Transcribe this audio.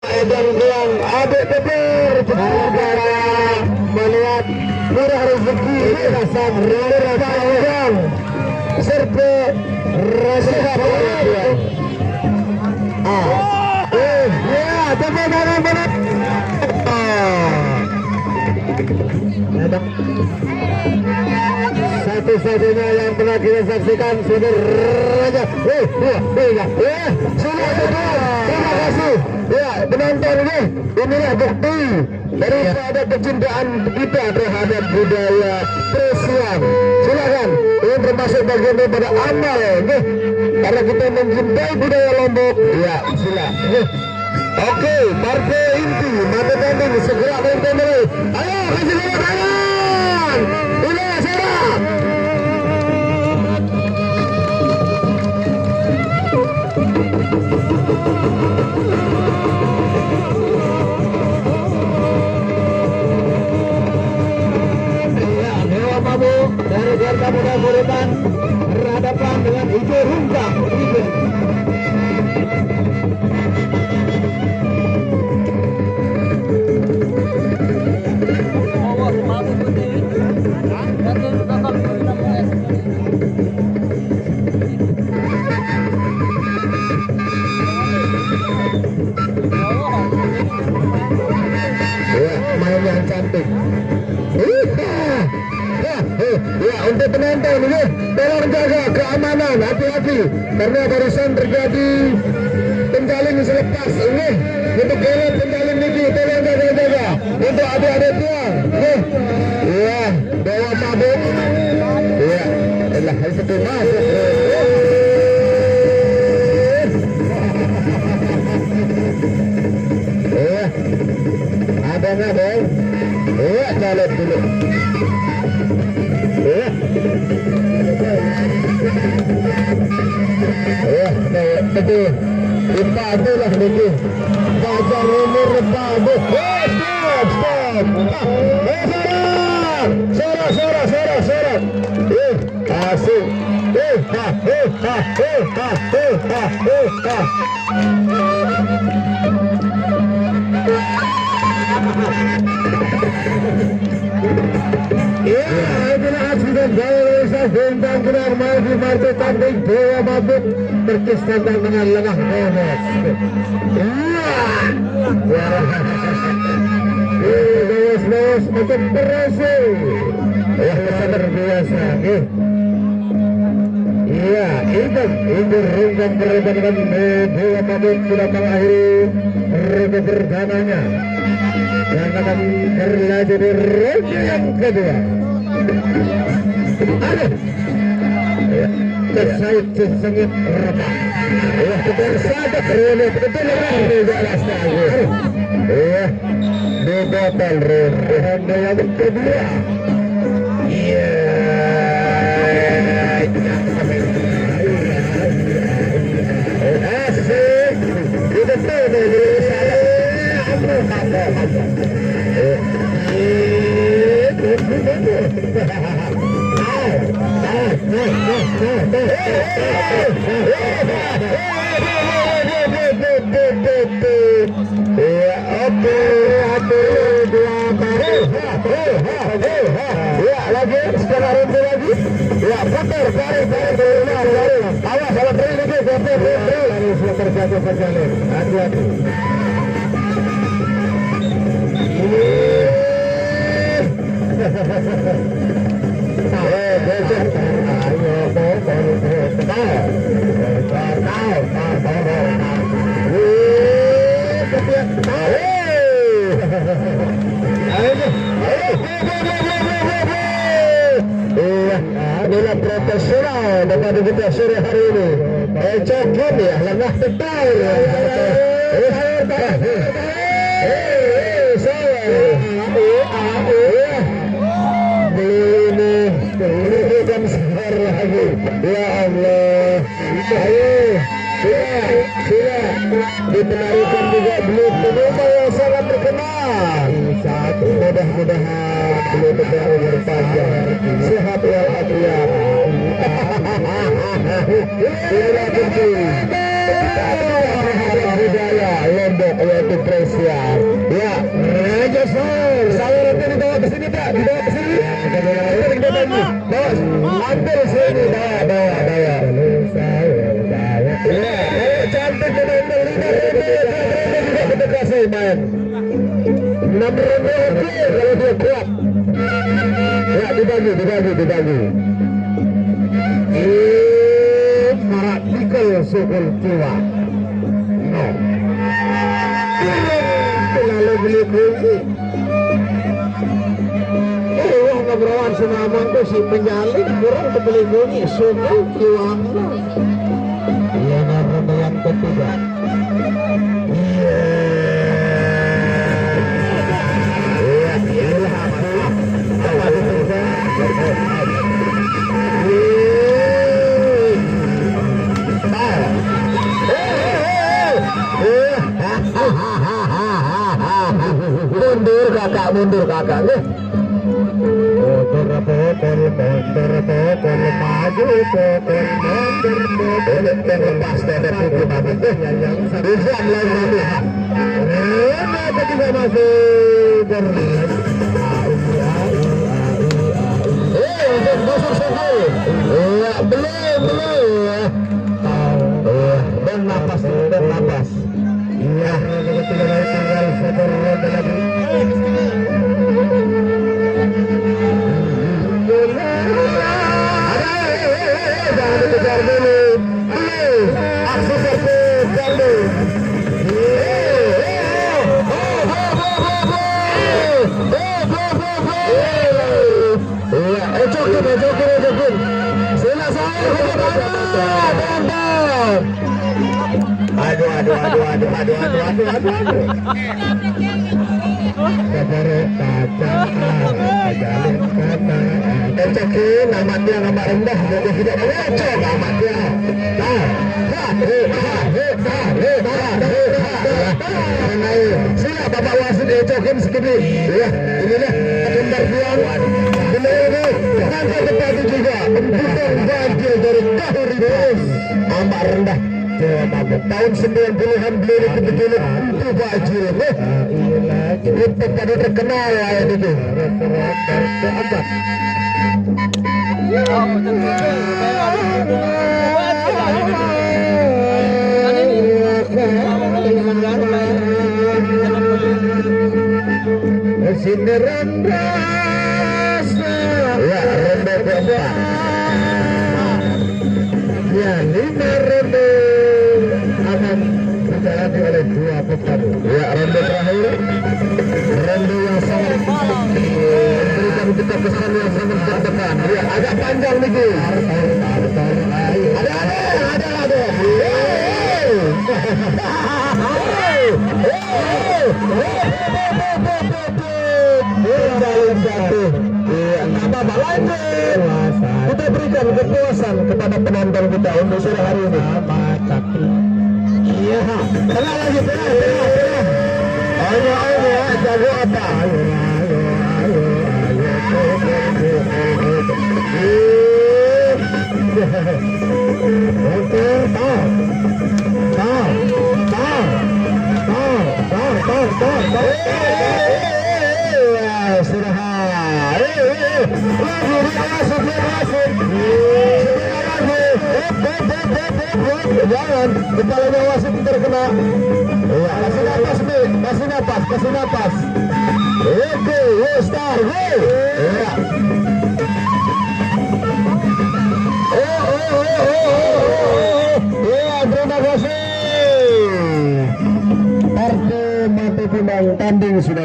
Edan Guang adik beber negara melihat murah rezeki rasan rada serta rasa ya tepuk tangan berat satu-satunya yang pernah kita saksikan sudah raja sudah terima kasih ya penonton ini inilah bukti daripada kecintaan kita terhadap budaya Kresian. Silakan ini termasuk bagian daripada amal karena kita mencintai budaya Lombok ya silakan. Oke, partai inti mata tanding segera mulai. Ayo kasih tepuk tangan. Ini serah. Ya, Dewa Mabu dari Garda Muda Buritan berhadapan dengan Hijau Rungkang. Main yang cantik. Ya, untuk penonton ini tolong jaga keamanan, hati-hati karena barusan terjadi penjalin selepas ini. Untuk kalian penjalin ini tolong jaga-jaga. Untuk adik-adik tuan, ya, Dewa Mabuk, ya, adalah itu masuk. Ada nggak dong? Iya, jalan dulu. Iya. Iya, betul. Dipadu lah betul. Baca nomor padu. Stop. Sorak. Asik. Ya, itulah aksidan Garuda bintang benar mau di marca tanding Dewa Mabuk berkistan dengan lengah Enes. Gawas untuk berhasil. Ya, luar biasa. Iya, ini rungkang berhadapan dengan Dewa Mabuk sudah mengakhiri ronde pertamanya dan akan berlanjut di ronde yang kedua. Aduh, kesaut sengit rebah. Tersadak ronde betul-betul di atas tangga. Dibotol ronde yang kedua. Asik, itu tuh dari lagi setelah ronde lagi ya putar tarik awas kalau terlalu terjatuh berjalan hati-hati. Inilah profesional dapat kita sore hari ini. Cokin ya, lengah tetal. Ini kan sebentar lagi. Ya Allah. Sudah dipenarikan juga belut penumpang yang sangat terkenal. Satu mudah-mudahan belut yang berpanjang sehat walafiat. Inilah penting. budaya Lombok yaitu Presian. Ya, Raja Sor. Salurannya dibawa ke sini Pak, dibawa ke sini. Bawa, ambil sini, bawa. Ya, cantik benar-benar juga kita kasih main. 6 ronde oke kalau dia kuat. Ya, dibagi. Praktikal sukul tua. No. Terlalu beli kunci. Wah ngobrol sama abangku si penjalin kurang kebeli kunci sukul tua. Iya ronde yang ketiga. Mundur kakak nih. Lepas dari belum napas. Iya, tinggal satu ronde lagi. Jangan dikejar dulu. Aksi terkejar dulu. Ejokin. Selesai. Aduh. Ejokin amat dia amat rendah, jadi tidak mengecek amat dia. Sila bapak wasit ejokin sedikit. Ya, inilah kembar buang. Bila ini sampai depan itu juga membutuhkan banjir dari tahun itu amat rendah. Tahun 90-an beliau betul-betul itu banjir. Itu pada terkenal ayat itu. Sindiran rasa. Ya, ronde keempat. Ya, 5 ronde akan dijalani oleh 2 petarung. Ya, ronde terakhir, ronde yang sangat memberikan kita kesan yang sangat tertekan. Ya, agak panjang nih. Ada. Kita berikan kepuasan kepada penonton kita untuk sore hari ini. Iya, tenang lagi, tenang. Ayo, jago apa? Jangan kepalanya wasit terkena. Ya, kasih napas. Oke, start, go. Ya. Ya, terima kasih. Partai mati pinang tanding sudah.